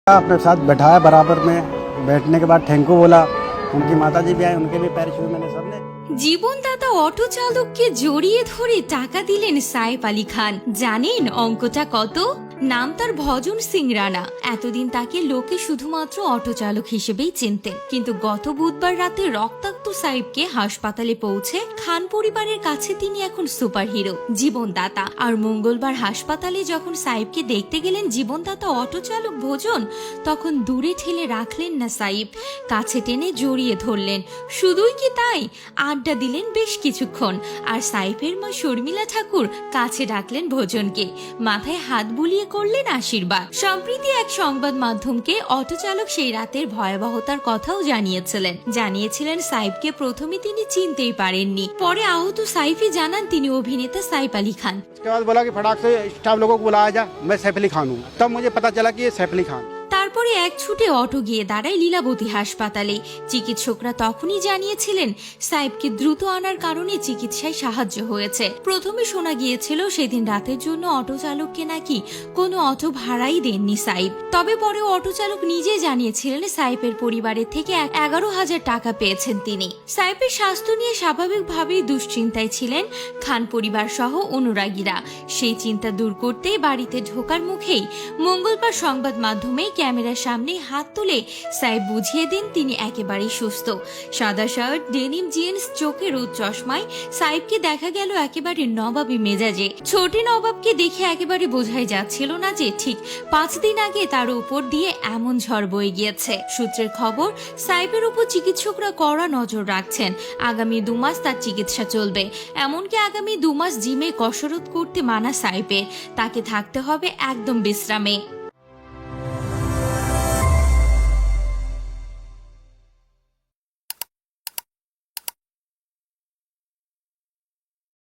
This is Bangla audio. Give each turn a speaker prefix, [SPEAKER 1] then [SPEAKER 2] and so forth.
[SPEAKER 1] अपने साथ बैठाया बराबर में, बैठने के बाद थैंक यू बोला। उनकी माता जी भी आए, उनके भी पैर छुए मैंने सबने।
[SPEAKER 2] জীবনদাতা অটো চালককে জড়িয়ে ধরে টাকা দিলেন সাইফ আলী খান। জানেন অঙ্কটা কত? নাম তার ভজন সিং রানা। এতদিন তাকে লোকে শুধুমাত্র অটো চালক হিসেবেই চিনতেন, কিন্তু গত বুধবার রাতে রক্তাক্ত সাইফকে হাসপাতালে পৌঁছে খান পরিবারের কাছে তিনি এখন সুপারহিরো, জীবনদাতা। আর মঙ্গলবার হাসপাতালে যখন সাইফকে দেখতে গেলেন জীবনদাতা অটো চালক ভোজন, তখন দূরে ঠেলে রাখলেন না সাইফ, কাছে টেনে জড়িয়ে ধরলেন। শুধুই কি তাই, আড্ডা দিলেন বেশ কিছুক্ষণ। আর সাইফের মা শর্মিলা ঠাকুর কাছে ডাকলেন ভোজনকে, মাথায় হাত বুলিয়ে করলেন আশীর্বাদ। সম্প্রতি এক সংবাদ মাধ্যমকে অটো চালক সেই রাতের ভয়াবহতার কথাও জানিয়েছিলেন সাইফকে প্রথমে তিনি চিনতেই পারেননি। পরে আহত সাইফই জানান তিনি অভিনেতা সাইফ আলী খান।
[SPEAKER 1] उसके बाद बोला कि फटाक से स्टाफ लोगों को बुलाया जा, मैं सैफ अली खान हूँ। तब मुझे पता चला कि ये सैफ अली खान।
[SPEAKER 2] তারপরে এক ছুটে অটো গিয়ে দাঁড়ায় লীলাবতী হাসপাতালে। চিকিৎসকরা তখনই জানিয়েছিলেন সাইফকে দ্রুত আনার কারণে চিকিৎসায় সাহায্য হয়েছে। প্রথমে শোনা গিয়েছিল সেদিন রাতের জন্য অটো চালককে নাকি কোনো অটো ভাড়াই দেননি সাইফ। তবে পরে অটো চালক নিজে জানিয়েছিলেন সাইফের পরিবারের থেকে 11,000 টাকা পেয়েছেন তিনি। সাইফের স্বাস্থ্য নিয়ে স্বাভাবিকভাবেই দুশ্চিন্তায় ছিলেন খান পরিবার সহ অনুরাগীরা। সেই চিন্তা দূর করতে বাড়িতে ঢোকার মুখেই মঙ্গলবার সংবাদ মাধ্যমে ক্যামেরার সামনে হাত তুলে সাইফ বুঝিয়ে দেন তিনি একেবারেই সুস্থ। সাদা শার্ট, ডেনিম জিন্স, চোখে রোদ চশমায় সাইফকে দেখা গেল একেবারে নবাবী মেজাজে। ছোটে নবাবকে দেখে একেবারে বোঝাই যাচ্ছিল না যে ঠিক 5 দিন আগে তার উপর দিয়ে এমন ঝড় বয়ে গিয়েছে। সূত্রের খবর, সাইফের উপর চিকিৎসকরা কড়া নজর রাখছেন। আগামী 2 মাস তার চিকিৎসা চলবে। এমনকি আগামী 2 মাস জিমে কসরত করতে মানা সাইফের, তাকে থাকতে হবে একদম বিশ্রামে।